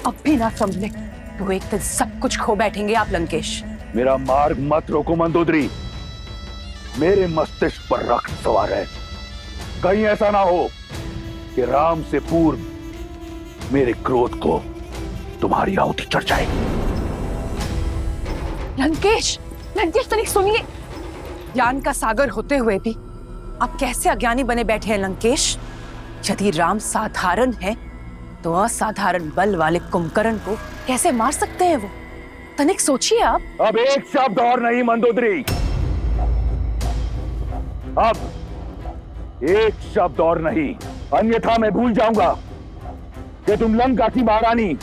अब भी ना समझे तो एक दिन सब कुछ खो बैठेंगे आप लंकेश। मेरा मार्ग मत रोको मंदोदरी। मेरे मस्तिष्क पर रक्त सवार है। कहीं ऐसा ना हो कि राम से पूर्व मेरे क्रोध को तुम्हारी आहुति चढ़ जाए। लंकेश, लंकेश तनिक सुनिए। ज्ञान का सागर होते हुए भी आप कैसे अज्ञानी बने बैठे हैं लंकेश? यदि राम साधारण है तो असाधारण बल वाले कुंभकर्ण को कैसे मार सकते हैं वो? तनिक सोचिए आप। अब एक शब्द और नहीं मंदोदरी, अब एक शब्द और नहीं, अन्यथा मैं भूल जाऊंगा कि तुम लंका की महारानी,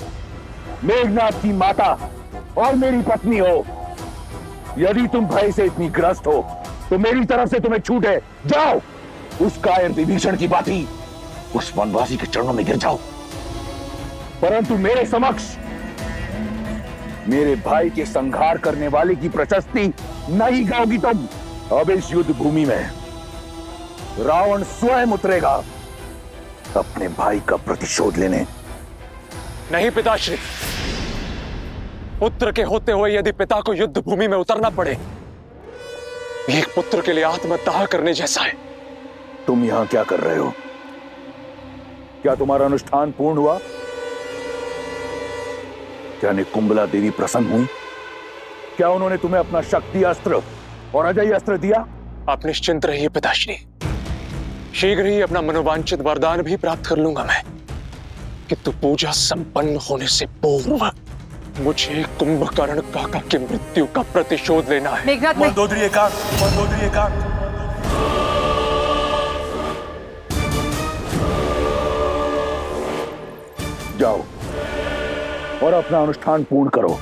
मेघनाथ की माता और मेरी पत्नी हो। यदि तुम भय से इतनी ग्रस्त हो तो मेरी तरफ से तुम्हें छूट है। जाओ, उस कायर विभीषण की भांति उस वनवासी के चरणों में गिर जाओ, परंतु मेरे समक्ष मेरे भाई के संहार करने वाले की प्रशस्ति नहीं गाओगी तुम। अब इस युद्ध भूमि में रावण स्वयं उतरेगा अपने भाई का प्रतिशोध लेने। नहीं पिताश्री, पुत्र के होते हुए यदि पिता को युद्ध भूमि में उतरना पड़े, एक पुत्र के लिए आत्मदाह करने जैसा है। तुम यहां क्या कर रहे हो? क्या तुम्हारा अनुष्ठान पूर्ण हुआ? क्या निकुंबला देवी प्रसन्न हुई? क्या उन्होंने तुम्हें अपना शक्ति अस्त्र और अजय अस्त्र दिया? आप निश्चिंत रहिए पिताश्री, शीघ्र ही अपना मनोवांछित वरदान भी प्राप्त कर लूंगा मैं। किंतु पूजा संपन्न होने से पूर्व मुझे कुंभकर्ण काका की मृत्यु का प्रतिशोध लेना है। मेघनाथ, मंदोदरी एकांत, मंदोदरी एकांत। जाओ और अपना अनुष्ठान पूर्ण करो।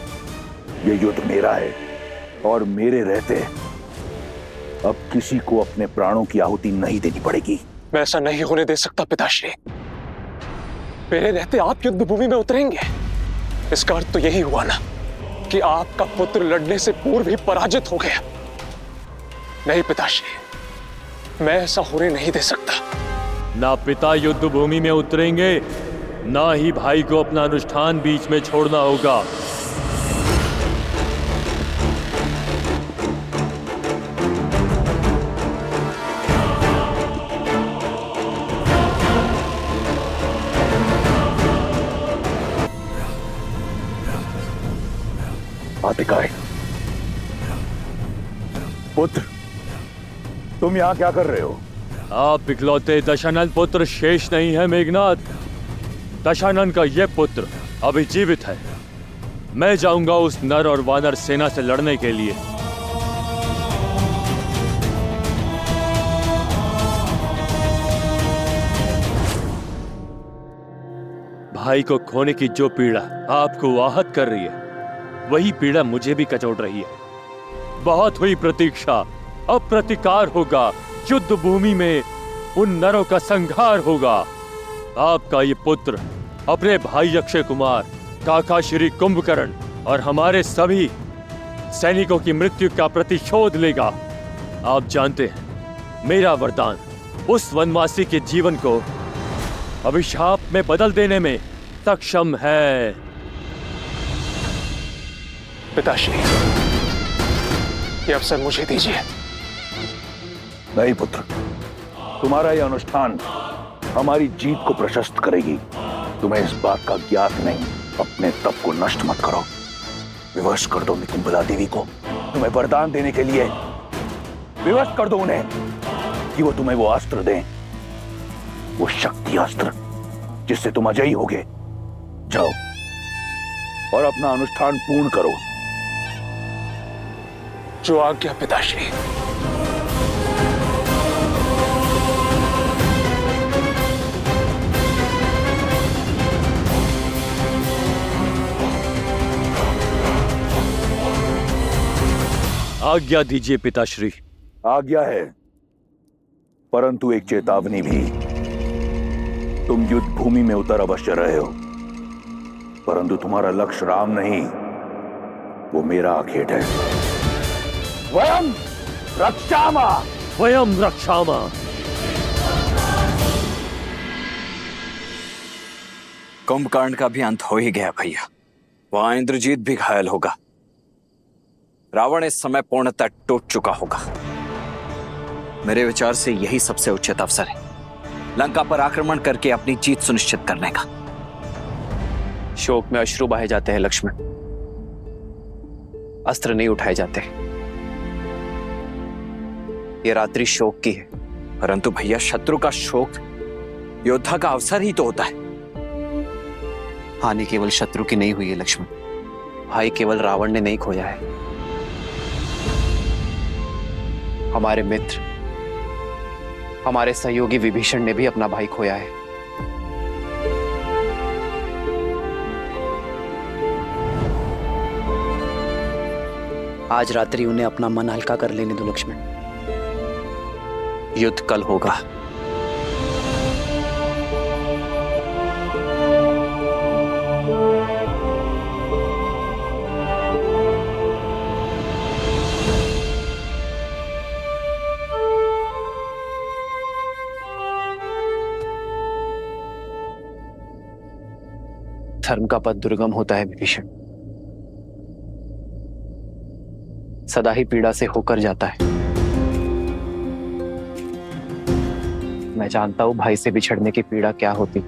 ये युद्ध मेरा है और मेरे रहते अब किसी को अपने प्राणों की आहुति नहीं देनी पड़ेगी। मैं ऐसा नहीं होने दे सकता पिताश्री। मेरे रहते आप युद्ध भूमि में उतरेंगे, इसका अर्थ तो यही हुआ ना कि आपका पुत्र लड़ने से पूर्व ही पराजित हो गया। नहीं पिताश्री, मैं ऐसा होने नहीं दे सकता। ना पिता युद्ध भूमि में उतरेंगे, ना ही भाई को अपना अनुष्ठान बीच में छोड़ना होगा। आतिकाय, पुत्र, तुम यहां क्या कर रहे हो? आप इकलौते दशानन पुत्र शेष नहीं है मेघनाथ। दशानन का यह पुत्र अभी जीवित है। मैं जाऊंगा उस नर और वानर सेना से लड़ने के लिए। भाई को खोने की जो पीड़ा आपको आहत कर रही है, वही पीड़ा मुझे भी कचोट रही है। बहुत हुई प्रतीक्षा, अब प्रतिकार होगा। युद्ध भूमि में उन नरों का संहार होगा। आपका ये पुत्र अपने भाई अक्षय कुमार, काका श्री कुंभकर्ण और हमारे सभी सैनिकों की मृत्यु का प्रतिशोध लेगा। आप जानते हैं, मेरा वरदान उस वनवासी के जीवन को अभिशाप में बदल देने में सक्षम है। पिताश्री, ये अवसर मुझे दीजिए। नहीं पुत्र, तुम्हारा यह अनुष्ठान हमारी जीत को प्रशस्त करेगी। तुम्हें इस बात का ज्ञात नहीं। अपने तप को नष्ट मत करो। विवश कर दो निकुंबला देवी को तुम्हें वरदान देने के लिए। विवश कर दो उन्हें कि वो तुम्हें वो अस्त्र दें, वो शक्ति अस्त्र जिससे तुम अजयी होगे। जाओ और अपना अनुष्ठान पूर्ण करो। जो आज्ञा पिताश्री। आज्ञा दीजिए पिताश्री। आज्ञा है, परंतु एक चेतावनी भी। तुम युद्ध भूमि में उतर अवश्य रहे हो, परंतु तुम्हारा लक्ष्य राम नहीं, वो मेरा आखेट है। स्वयं रक्षामा, स्वयं रक्षामा। कुंभकर्ण का भी अंत हो ही गया भैया। वहां इंद्रजीत भी घायल होगा। रावण इस समय पूर्णतः टूट चुका होगा। मेरे विचार से यही सबसे उचित अवसर है लंका पर आक्रमण करके अपनी जीत सुनिश्चित करने का। शोक में अश्रु बहाए जाते हैं लक्ष्मण, अस्त्र नहीं उठाए जाते। ये रात्रि शोक की है। परंतु भैया शत्रु का शोक योद्धा का अवसर ही तो होता है। हानि केवल शत्रु की नहीं हुई है लक्ष्मण, भाई केवल रावण ने नहीं खोया है। हमारे मित्र, हमारे सहयोगी विभीषण ने भी अपना भाई खोया है। आज रात्रि उन्हें अपना मन हल्का कर लेने दो लक्ष्मण। युद्ध कल होगा। धर्म का पथ दुर्गम होता है विभीषण, सदा ही पीड़ा से होकर जाता है। मैं जानता हूं भाई से बिछड़ने की पीड़ा क्या होती,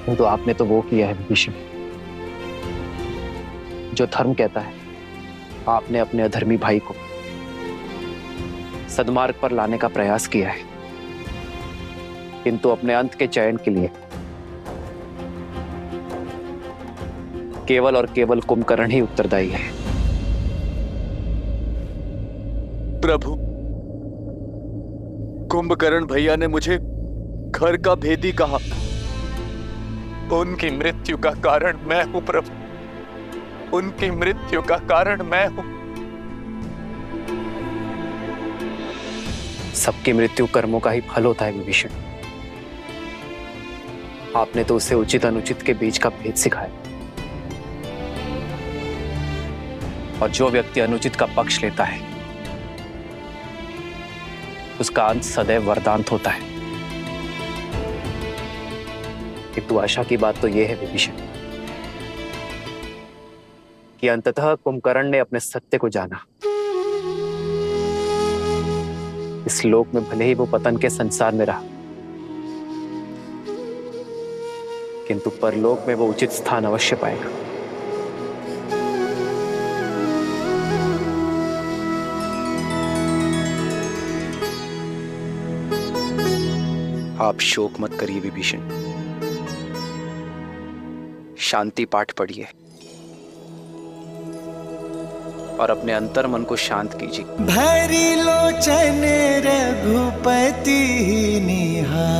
तो आपने तो वो किया है विभीषण जो धर्म कहता है। आपने अपने अधर्मी भाई को सद्मार्ग पर लाने का प्रयास किया है, किंतु अपने अंत के चयन के लिए केवल और केवल कुंभकर्ण ही उत्तरदायी है। प्रभु, कुंभकर्ण भैया ने मुझे घर का भेदी कहा। उनकी मृत्यु का कारण मैं हूं प्रभु, उनकी मृत्यु का कारण मैं हूं। सबकी मृत्यु कर्मों का ही फल होता है विभीषण। आपने तो उसे उचित अनुचित के बीच का भेद सिखाया, और जो व्यक्ति अनुचित का पक्ष लेता है उसका अंत सदैव वरदांत होता है। किंतु आशा की बात तो यह है विभीषण कि अंततः कुंभकर्ण ने अपने सत्य को जाना। इस लोक में भले ही वो पतन के संसार में रहा, किंतु परलोक में वो उचित स्थान अवश्य पाएगा। आप शोक मत करिए विभीषण, शांति पाठ पढ़िए और अपने अंतर मन को शांत कीजिए। भरी लोचन रघुपति निहारी,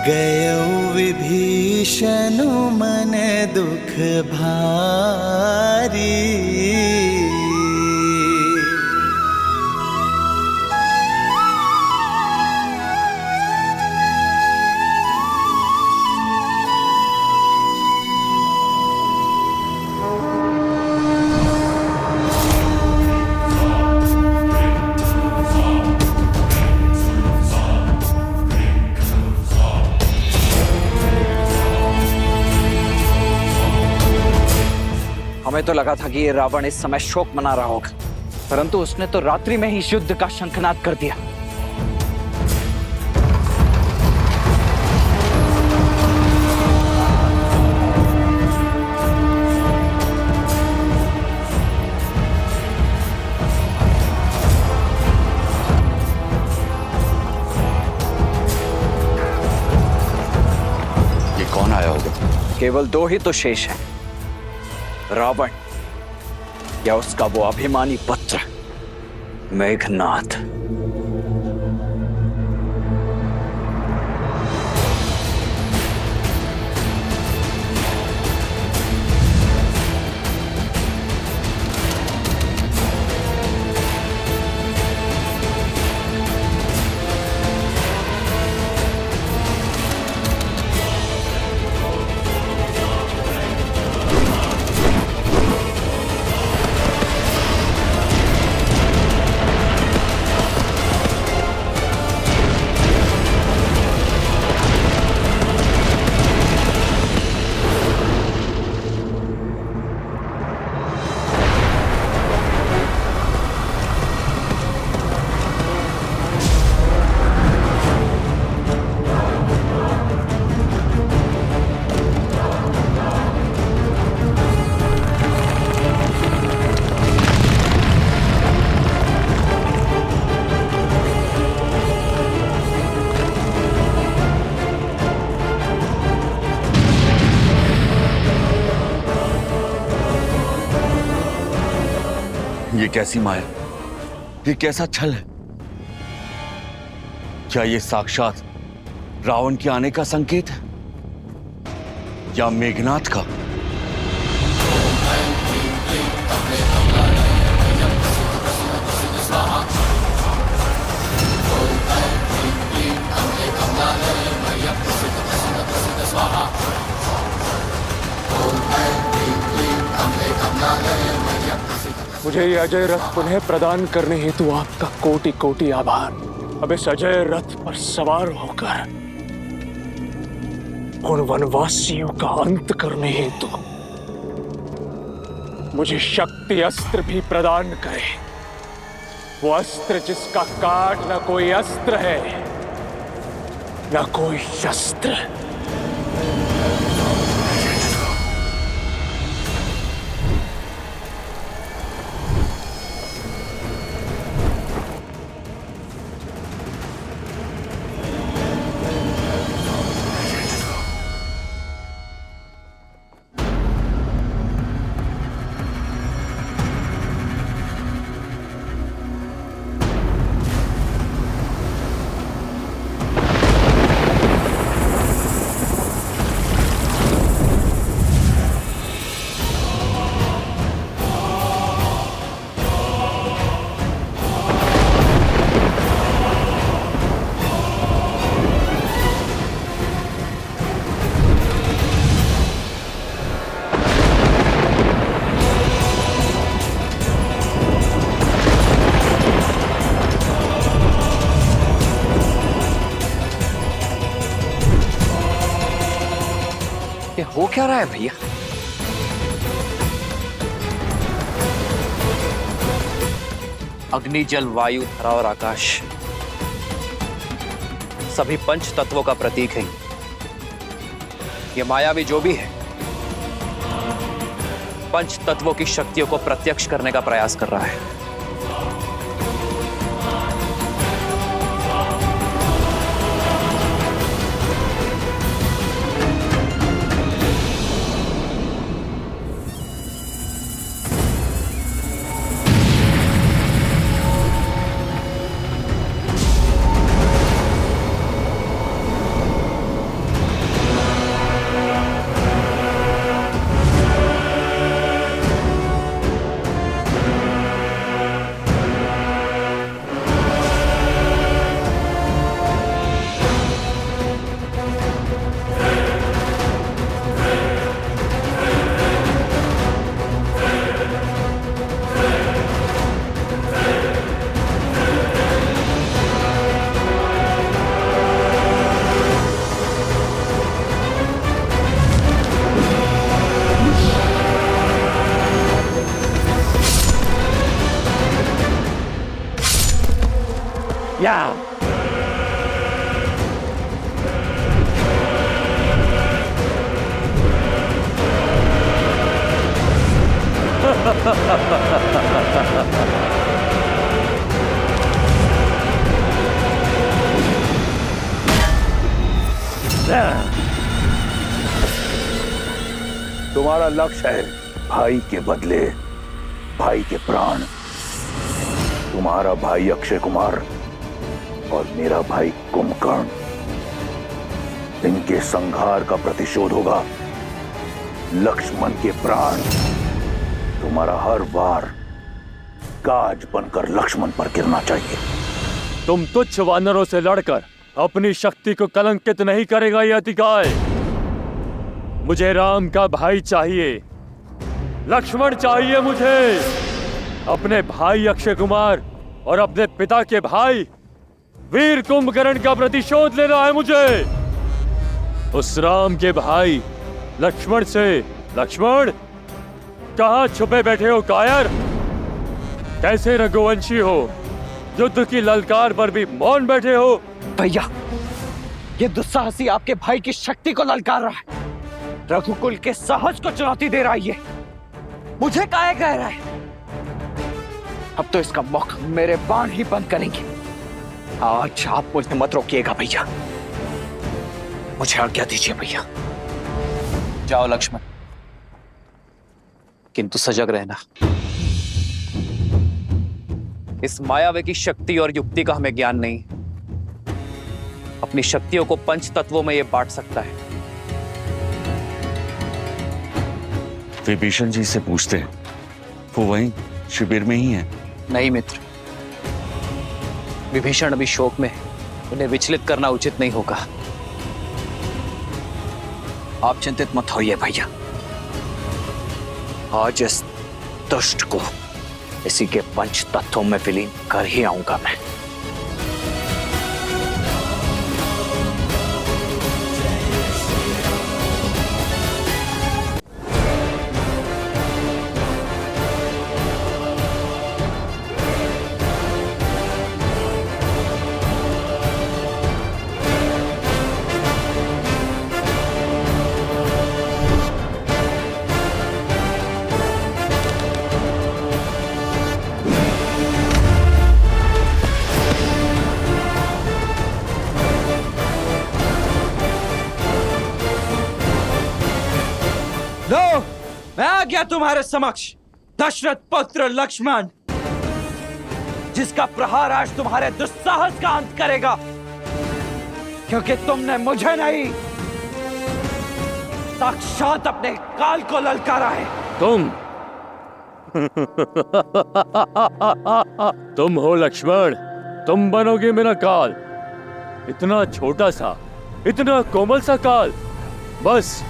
गयो विभीषण मन दुख भारी। हमें तो लगा था कि ये रावण इस समय शोक मना रहा होगा, परंतु उसने तो रात्रि में ही इस युद्ध का शंखनाद कर दिया। ये कौन आया होगा? केवल दो ही तो शेष हैं, रावण या उसका वो अभिमानी पुत्र मेघनाद। ये कैसी माया, ये कैसा छल है? क्या ये साक्षात रावण के आने का संकेत है या मेघनाथ का? मुझे ये अजय रथ पुनः प्रदान करने हेतु आपका कोटि कोटि आभार। अब इस अजय रथ पर सवार होकर उन वनवासियों का अंत करने हेतु मुझे शक्ति अस्त्र भी प्रदान करे। वो अस्त्र जिसका काट न कोई अस्त्र है न कोई शस्त्र। ये हो क्या रहा है भैया? अग्नि, जल, वायु, धरा और आकाश सभी पंच तत्वों का प्रतीक है। ये मायावी जो भी है पंच तत्वों की शक्तियों को प्रत्यक्ष करने का प्रयास कर रहा है। या तुम्हारा लक्ष्य है भाई के बदले भाई के प्राण। तुम्हारा भाई अक्षय कुमार और मेरा भाई कुंभकर्ण, इनके संहार का प्रतिशोध होगा लक्ष्मण के प्राण। तुम्हारा हर वार काज बनकर लक्ष्मण पर गिरना चाहिए। तुम तुच्छ वानरों से लड़कर अपनी शक्ति को कलंकित नहीं करेगा यह अधिकार। मुझे राम का भाई चाहिए, लक्ष्मण चाहिए मुझे। अपने भाई अक्षय कुमार और अपने पिता के भाई वीर कुंभकर्ण का प्रतिशोध लेना है मुझे। उस राम के भाई लक्ष्मण से। लक्ष्मण, कहां छुपे बैठे हो कायर? कैसे रघुवंशी हो, युद्ध की ललकार पर भी मौन बैठे हो? भैया, ये दुस्साहसी आपके भाई की शक्ति को ललकार रहा है, रघुकुल के साहस को चुनौती दे रहा है। ये मुझे काहे कह रहा है? अब तो इसका मुख मेरे बाण ही बंद करेंगे। आज आप मुझे मत रोकिएगा भैया, मुझे आज्ञा दीजिए भैया। जाओ लक्ष्मण, किंतु सजग रहना। इस मायावी की शक्ति और युक्ति का हमें ज्ञान नहीं। अपनी शक्तियों को पंच तत्वों में यह बांट सकता है। विभीषण जी से पूछते हैं, वो वहीं शिविर में ही है। नहीं मित्र, विभीषण अभी शोक में है, उन्हें विचलित करना उचित नहीं होगा। आप चिंतित मत होइए भैया, आज इस दुष्ट को इसी के पंच तत्वों में विलीन कर ही आऊंगा मैं। लो, मैं आ गया तुम्हारे समक्ष, दशरथ पुत्र लक्ष्मण, जिसका प्रहार आज तुम्हारे दुस्साहस का अंत करेगा, क्योंकि तुमने मुझे नहीं, साक्षात अपने काल को ललकारा है। तुम हो लक्ष्मण, तुम बनोगे मेरा काल। इतना छोटा सा, इतना कोमल सा काल। बस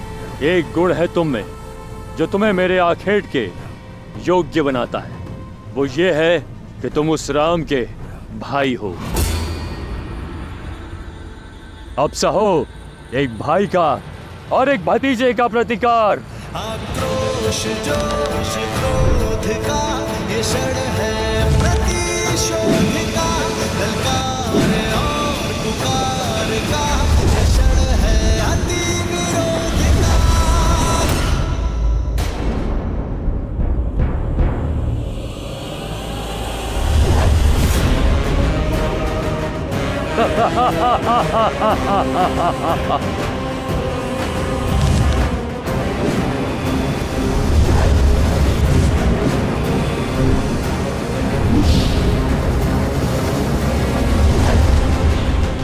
एक गुण है तुम में जो तुम्हें मेरे आखेट के योग्य बनाता है, वो ये है कि तुम उस राम के भाई हो। अब सहो एक भाई का और एक भतीजे का प्रतिकार। आक्रोश जोश क्रोध का ये क्षण है प्रतिशोध का, ललकार और पुकार का ये क्षण है अति विरोध का।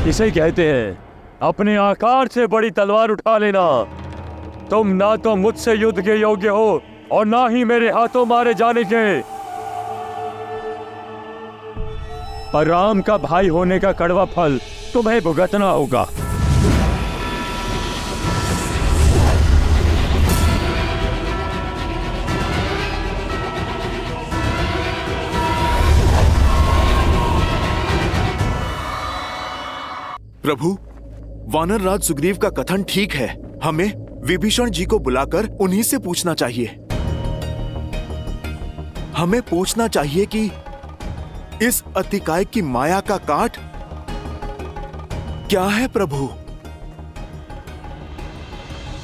इसे कहते हैं अपने आकार से बड़ी तलवार उठा लेना। तुम ना तो मुझसे युद्ध के योग्य हो और ना ही मेरे हाथों मारे जाने के। पर राम का भाई होने का कड़वा फल तुम्हें भुगतना होगा। प्रभु, वानर राज सुग्रीव का कथन ठीक है। हमें विभीषण जी को बुलाकर उन्हीं से पूछना चाहिए। हमें पूछना चाहिए कि इस अतिकाय की माया का काट क्या है प्रभु?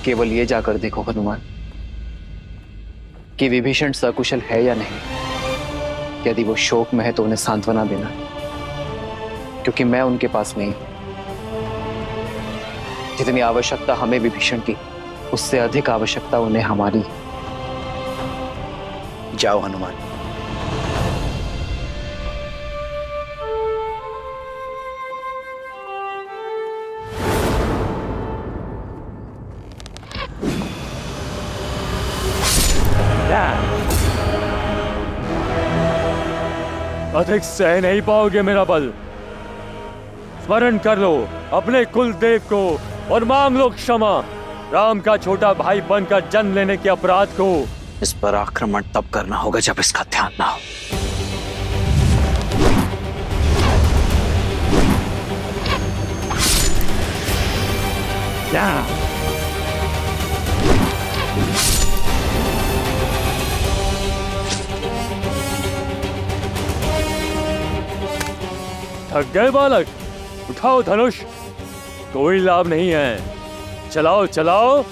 केवल ये जाकर देखो हनुमान कि विभीषण सकुशल है या नहीं। यदि वो शोक में है तो उन्हें सांत्वना देना, क्योंकि मैं उनके पास नहीं। जितनी आवश्यकता हमें विभीषण की, उससे अधिक आवश्यकता उन्हें हमारी। जाओ हनुमान। अधिक सह नहीं पाओगे मेरा बल। स्मरण कर लो अपने कुल देव को और मांग लो क्षमा। राम का छोटा भाई बनकर जन्म लेने के अपराध को। इस पर आक्रमण तब करना होगा जब इसका ध्यान ना हो। थक गए बालक? उठाओ धनुष, कोई लाभ नहीं है। चलाओ चलाओ,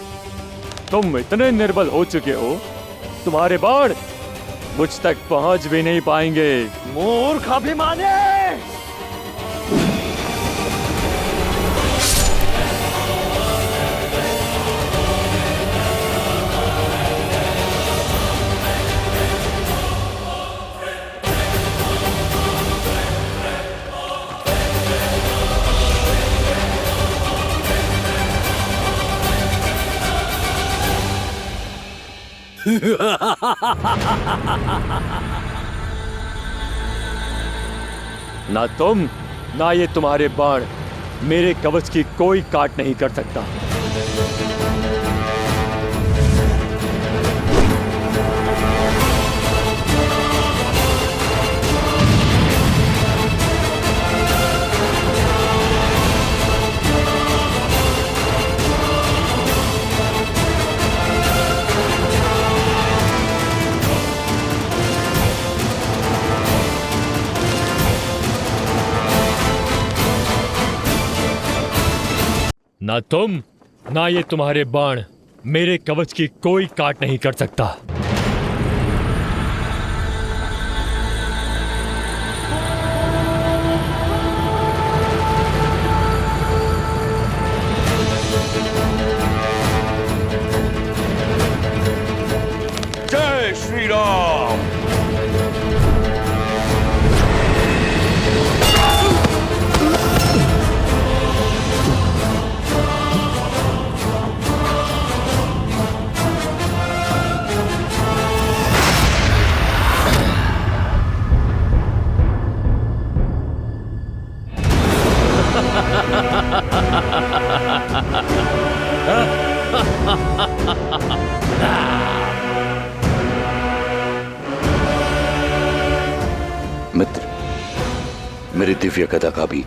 तुम इतने निर्बल हो चुके हो, तुम्हारे बाण मुझ तक पहुंच भी नहीं पाएंगे। मूर्ख अभिमानी! ना तुम ना ये तुम्हारे बाण मेरे कवच की कोई काट नहीं कर सकता। ना तुम ना ये तुम्हारे बाण मेरे कवच की कोई काट नहीं कर सकता। जय श्री राम। मित्र, मेरी दिव्य गदा का भी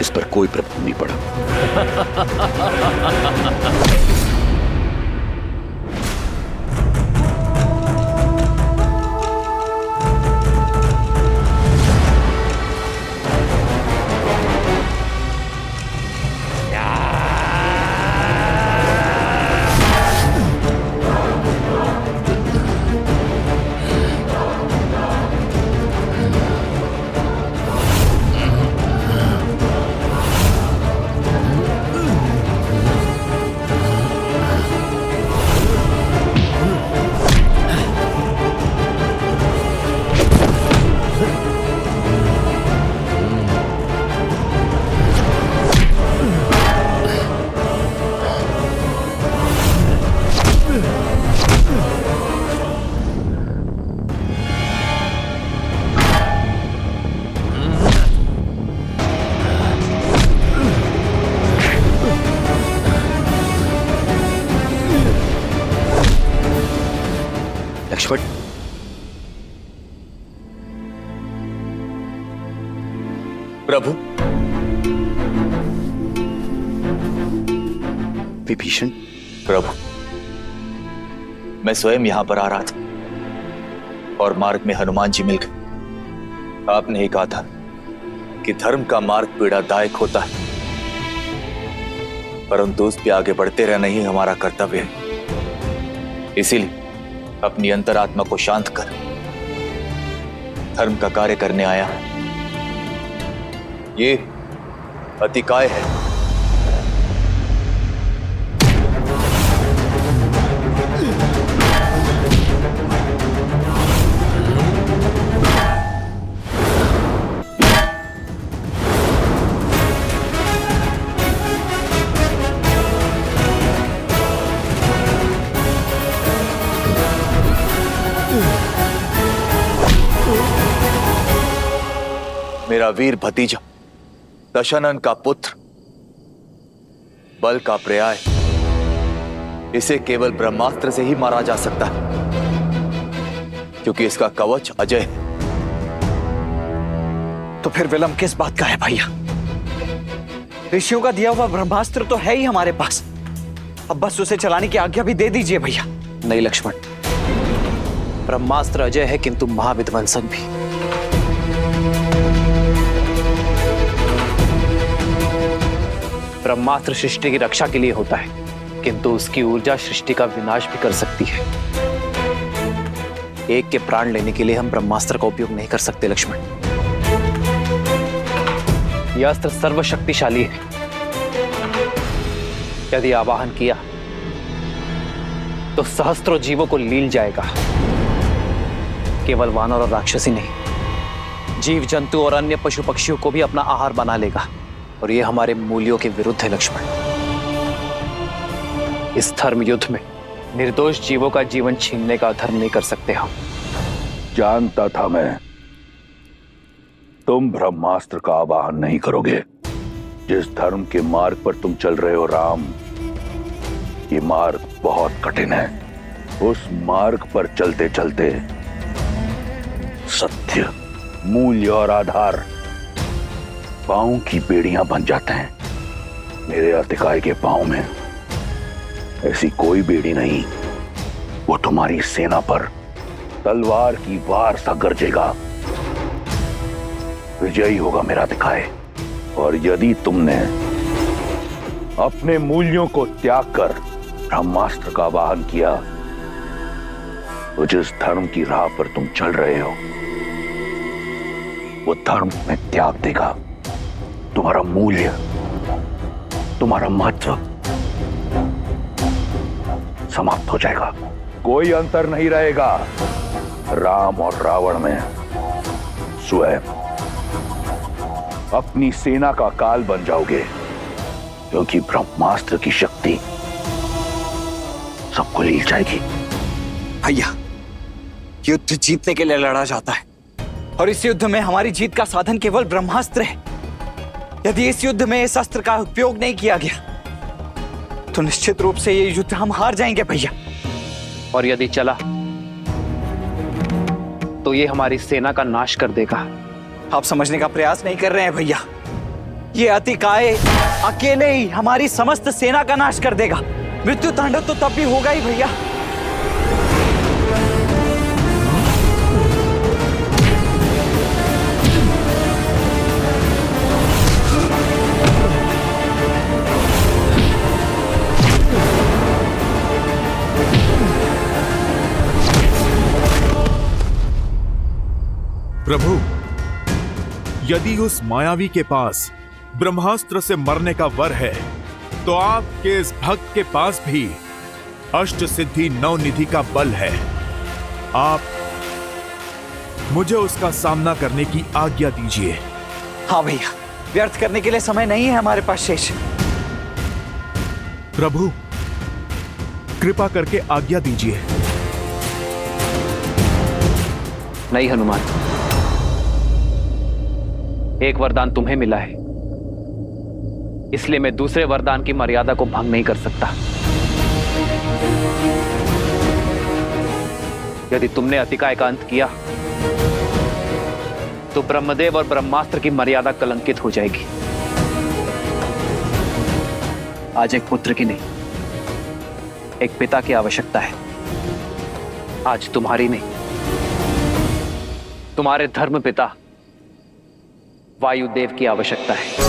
इस पर कोई प्रभाव नहीं पड़ा। लक्ष्मण, प्रभु। विभीषण, प्रभु, मैं स्वयं यहां पर आ रहा था और मार्ग में हनुमान जी मिल गए। आपने ही कहा था कि धर्म का मार्ग पीड़ादायक होता है, परंतु उस पे आगे बढ़ते रहना ही हमारा कर्तव्य है। इसीलिए अपनी अंतरात्मा को शांत कर धर्म का कार्य करने आया। ये अतिकाय है। मेरा वीर भतीजा दशानन का पुत्र, बल का पर्याय, इसे केवल ब्रह्मास्त्र से ही मारा जा सकता है, क्योंकि इसका कवच अजय है। तो फिर विलंब किस बात का है भैया? ऋषियों का दिया हुआ ब्रह्मास्त्र तो है ही हमारे पास, अब बस उसे चलाने की आज्ञा भी दे दीजिए भैया। नहीं लक्ष्मण, ब्रह्मास्त्र अजय है किंतु महाविध्वंसक भी। ब्रह्मास्त्र सृष्टि की रक्षा के लिए होता है, किंतु उसकी ऊर्जा सृष्टि का विनाश भी कर सकती है। एक के प्राण लेने के लिए हम ब्रह्मास्त्र का उपयोग नहीं कर सकते लक्ष्मण। यह अस्त्र सर्वशक्तिशाली है। यदि आवाहन किया तो सहस्त्रों जीवों को लील जाएगा। केवल वानर और राक्षसी नहीं, जीव जंतु और अन्य पशु पक्षियों को भी अपना आहार बना लेगा, और यह हमारे मूल्यों के विरुद्ध है लक्ष्मण। इस धर्म युद्ध में निर्दोष जीवों का जीवन छीनने का अधर्म नहीं कर सकते हम। जानता था मैं तुम ब्रह्मास्त्र का आवाहन नहीं करोगे। जिस धर्म के मार्ग पर तुम चल रहे हो राम, ये मार्ग बहुत कठिन है। उस मार्ग पर चलते चलते सत्य, मूल्य और आधार पांव की बेड़ियां बन जाते हैं। मेरे अतिकाय के पांव में ऐसी कोई बेड़ी नहीं। वो तुम्हारी सेना पर तलवार की वार सा गरजेगा। विजयी होगा मेरा अतिकाय। और यदि तुमने अपने मूल्यों को त्याग कर ब्रह्मास्त्र का आवाहन किया, तो जिस धर्म की राह पर तुम चल रहे हो वो धर्म में त्याग देगा। तुम्हारा मूल्य, तुम्हारा महत्व समाप्त हो जाएगा। कोई अंतर नहीं रहेगा राम और रावण में। स्वयं अपनी सेना का काल बन जाओगे, क्योंकि ब्रह्मास्त्र की शक्ति सबको लील जाएगी। भैया, युद्ध जीतने के लिए लड़ा जाता है और इस युद्ध में हमारी जीत का साधन केवल ब्रह्मास्त्र है। यदि इस युद्ध में इस अस्त्र का उपयोग नहीं किया गया तो निश्चित रूप से ये युद्ध हम हार जाएंगे भैया। और यदि चला तो ये हमारी सेना का नाश कर देगा। आप समझने का प्रयास नहीं कर रहे हैं भैया। ये अतिकाय अकेले ही हमारी समस्त सेना का नाश कर देगा। मृत्यु तांडव तो तब भी होगा ही भैया। प्रभु, यदि उस मायावी के पास ब्रह्मास्त्र से मरने का वर है, तो आपके इस भक्त के पास भी अष्ट सिद्धि नवनिधि का बल है। आप मुझे उसका सामना करने की आज्ञा दीजिए। हाँ भैया, व्यर्थ करने के लिए समय नहीं है हमारे पास शेष। प्रभु, कृपा करके आज्ञा दीजिए। नहीं हनुमान, एक वरदान तुम्हें मिला है, इसलिए मैं दूसरे वरदान की मर्यादा को भंग नहीं कर सकता। यदि तुमने अतिकाय का अंत किया तो ब्रह्मदेव और ब्रह्मास्त्र की मर्यादा कलंकित हो जाएगी। आज एक पुत्र की नहीं, एक पिता की आवश्यकता है। आज तुम्हारी नहीं, तुम्हारे धर्म पिता वायुदेव की आवश्यकता है।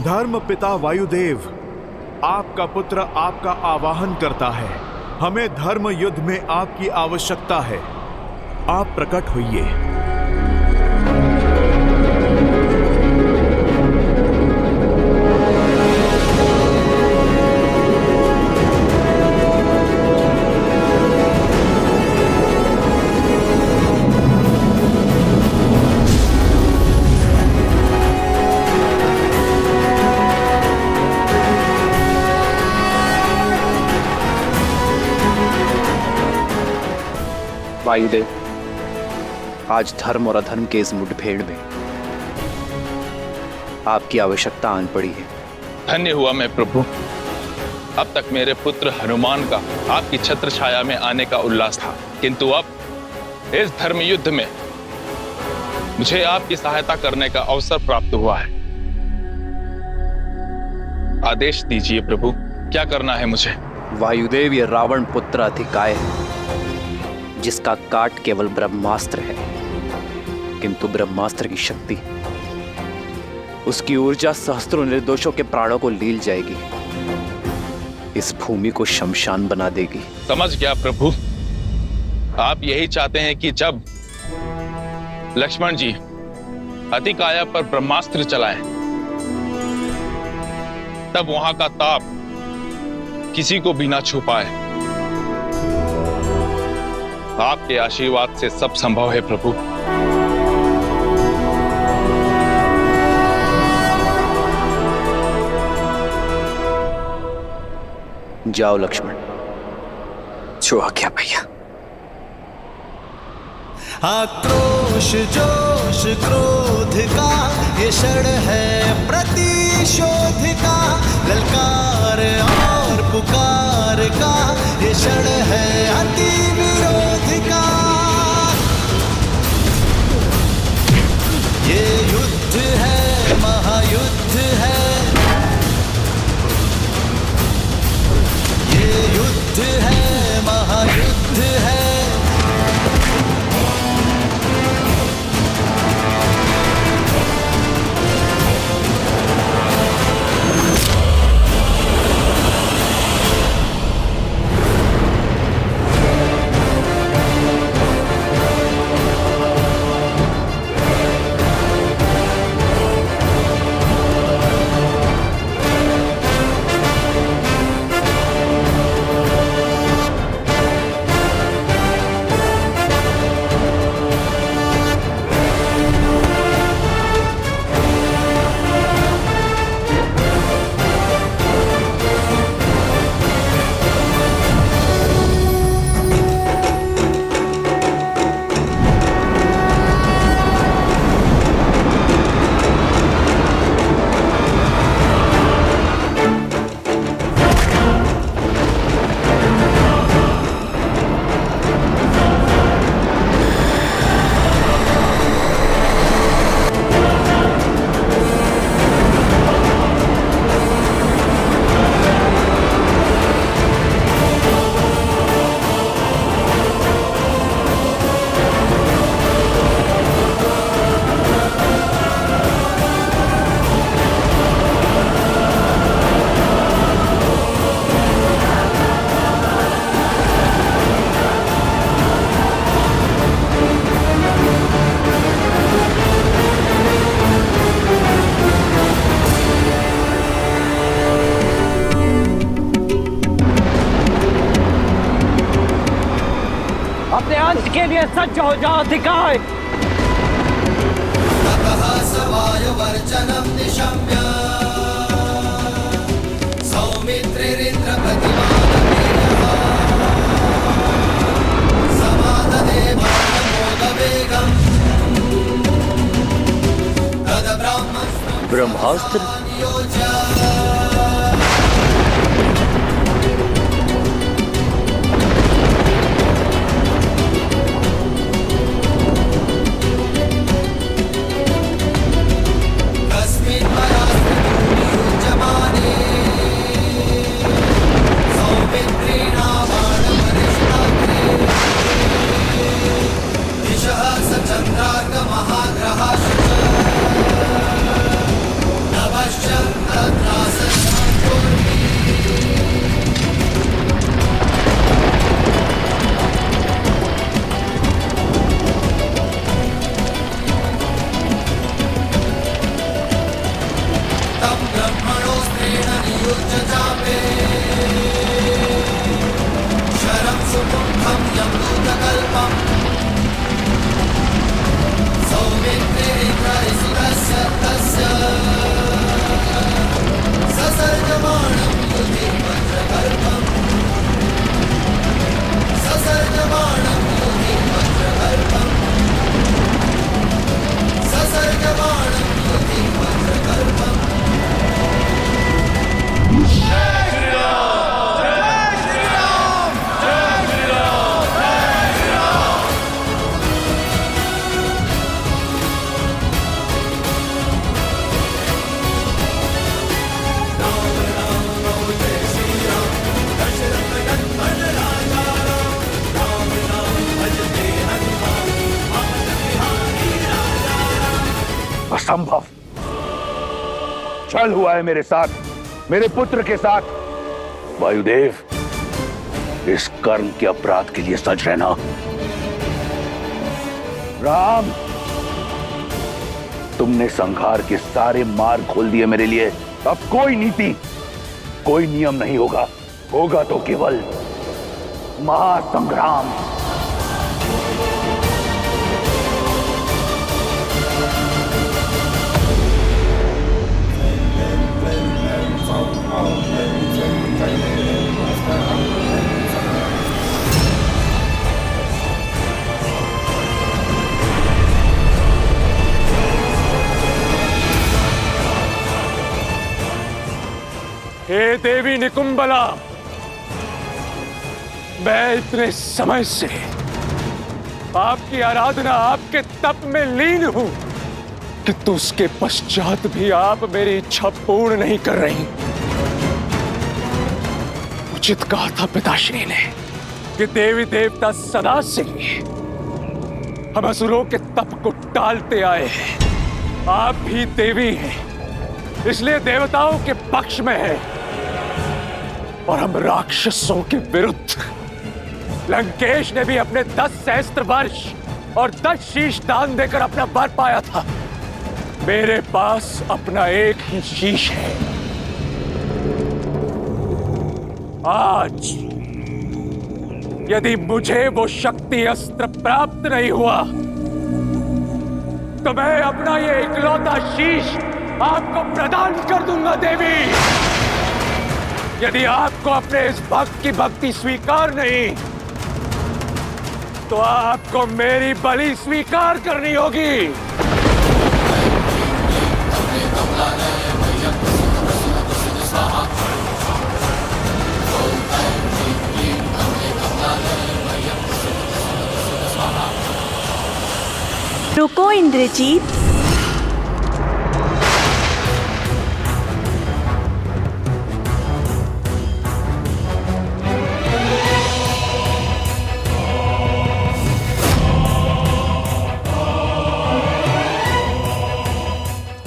धर्म पिता वायुदेव, आपका पुत्र आपका आवाहन करता है। हमें धर्म युद्ध में आपकी आवश्यकता है। आप प्रकट होइए। वायुदेव, आज धर्म और अधर्म के इस मुठभेड़ में आपकी आवश्यकता आन पड़ी है। धन्य हुआ मैं प्रभु। अब तक मेरे पुत्र हनुमान का आपकी छत्र छाया में आने का उल्लास था, किंतु अब इस धर्म युद्ध में मुझे आपकी सहायता करने का अवसर प्राप्त हुआ है। आदेश दीजिए प्रभु, क्या करना है मुझे? वायुदेव, ये रावण पुत्र अतिकाय है, जिसका काट केवल ब्रह्मास्त्र है, किंतु ब्रह्मास्त्र की शक्ति, उसकी ऊर्जा सहस्त्रों निर्दोषों के प्राणों को लील जाएगी, इस भूमि को शमशान बना देगी। समझ गया प्रभु। आप यही चाहते हैं कि जब लक्ष्मण जी अतिकाया पर ब्रह्मास्त्र चलाएं, तब वहां का ताप किसी को भी ना छू पाए। आपके आशीर्वाद से सब संभव है प्रभु। जाओ लक्ष्मण। जो आज्ञा भैया। आक्रोश जोश क्रोध का ये क्षण है प्रतिशोध का, ललकार और पुकार का ये क्षण है अति विरोध का। ये युद्ध है महायुद्ध है, ये युद्ध है महायुद्ध है। अपने अंत के लिए सज्ज हो जाओ अधिकाय। सवायुवर्चनं निशम्य सौमित्रिरिन्द्र समाददे बाणमोदवेगम् तद ब्रह्मास्त्र असंभव। छल हुआ है मेरे साथ, मेरे पुत्र के साथ। वायुदेव, इस कर्म के अपराध के लिए सज रहना। राम, तुमने संहार के सारे मार्ग खोल दिए मेरे लिए। अब कोई नीति, कोई नियम नहीं होगा, होगा तो केवल महासंग्राम। हे देवी निकुंबला, मैं इतने समय से आपकी आराधना, आपके तप में लीन हूं, किंतु उसके पश्चात भी आप मेरी इच्छा पूर्ण नहीं कर रही। उचित कहा था पिताश्री ने कि देवी देवता सदा से हम असुरों के तप को टालते आए हैं। आप भी देवी हैं, इसलिए देवताओं के पक्ष में है और हम राक्षसों के विरुद्ध। लंकेश ने भी अपने 10 सहस्त्र वर्ष और 10 शीश दान देकर अपना वर पाया था। मेरे पास अपना एक ही शीश है। आज यदि मुझे वो शक्ति अस्त्र प्राप्त नहीं हुआ तो मैं अपना ये इकलौता शीश आपको प्रदान कर दूंगा देवी। यदि आपको अपने इस भक्त की भक्ति स्वीकार नहीं तो आपको मेरी बलि स्वीकार करनी होगी। रुको इंद्रजीत,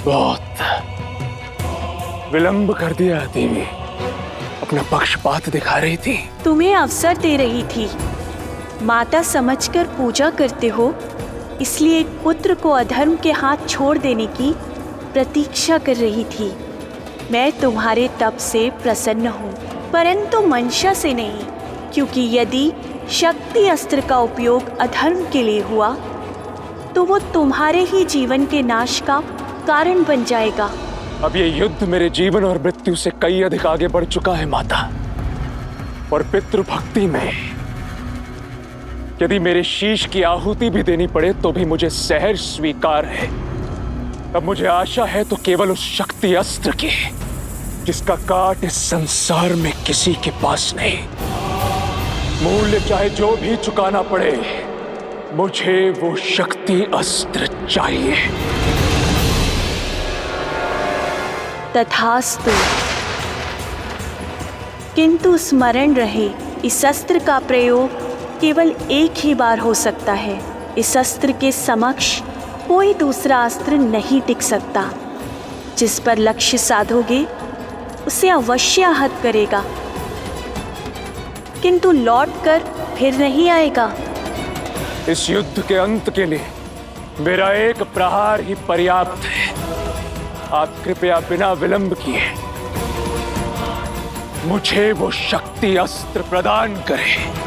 बहुत विलंब कर दिया देवी, अपना पक्षपात दिखा रही थी। तुम्हें अवसर दे रही थी। माता समझकर पूजा करते हो, इसलिए एक पुत्र को अधर्म के हाथ छोड़ देने की प्रतीक्षा कर रही थी। मैं तुम्हारे तप से प्रसन्न हूँ, परंतु मंशा से नहीं, क्योंकि यदि शक्ति अस्त्र का उपयोग अधर्म के लिए हुआ तो वो तुम्हारे ही जीवन के नाश का कारण बन जाएगा। अब ये युद्ध मेरे जीवन और मृत्यु से कई अधिक आगे बढ़ चुका है माता, और पितृभक्ति में यदि मेरे शीश की आहुति भी देनी पड़े तो भी मुझे सहर्ष स्वीकार है। अब मुझे आशा है तो केवल उस शक्ति अस्त्र की जिसका काट इस संसार में किसी के पास नहीं। मूल्य चाहे जो भी चुकाना पड़े, मुझे वो शक्ति अस्त्र चाहिए। तथास्तु, किंतु स्मरण रहे, इस अस्त्र का प्रयोग केवल एक ही बार हो सकता है। इस अस्त्र के समक्ष कोई दूसरा अस्त्र नहीं टिक सकता। जिस पर लक्ष्य साधोगे उसे अवश्य आहत करेगा, किंतु लौटकर फिर नहीं आएगा। इस युद्ध के अंत के लिए मेरा एक प्रहार ही पर्याप्त है। आप कृपया बिना विलंब किए मुझे वो शक्ति अस्त्र प्रदान करें।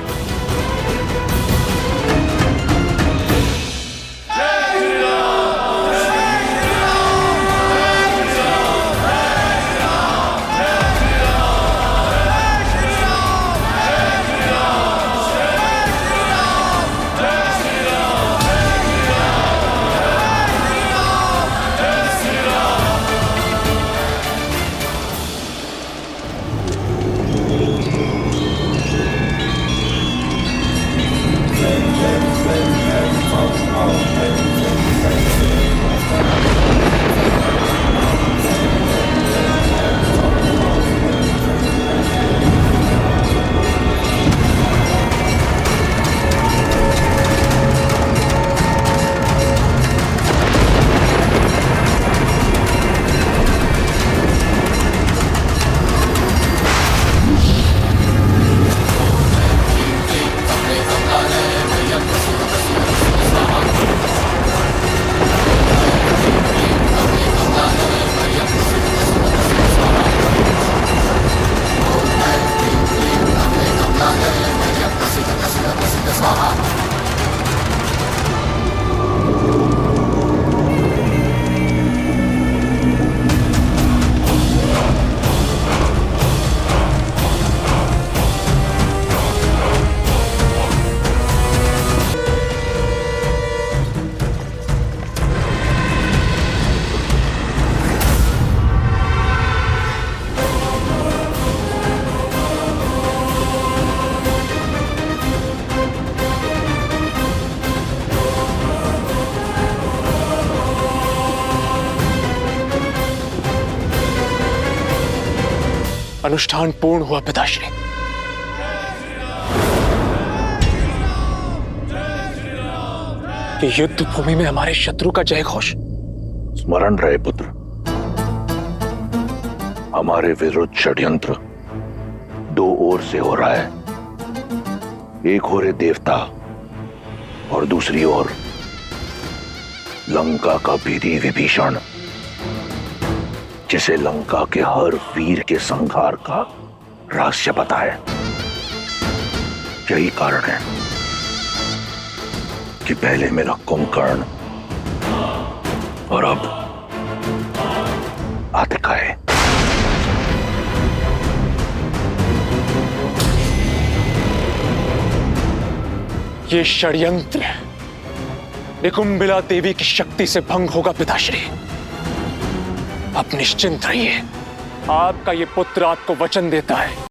अनुष्ठान पूर्ण हुआ पिताश्री। ये युद्ध भूमि में हमारे शत्रु का जय घोष। स्मरण रहे पुत्र, हमारे विरुद्ध षड्यंत्र दो ओर से हो रहा है। एक ओर है देवता और दूसरी ओर लंका का विधि विभीषण, जिसे लंका के हर वीर के संहार का रहस्य पता है। यही कारण है कि पहले मेरा कुंभकर्ण और अब आतिकाय। ये षड्यंत्र निकुंबिला देवी की शक्ति से भंग होगा पिताश्री। अब निश्चिंत रहिए, आपका ये पुत्र आपको वचन देता है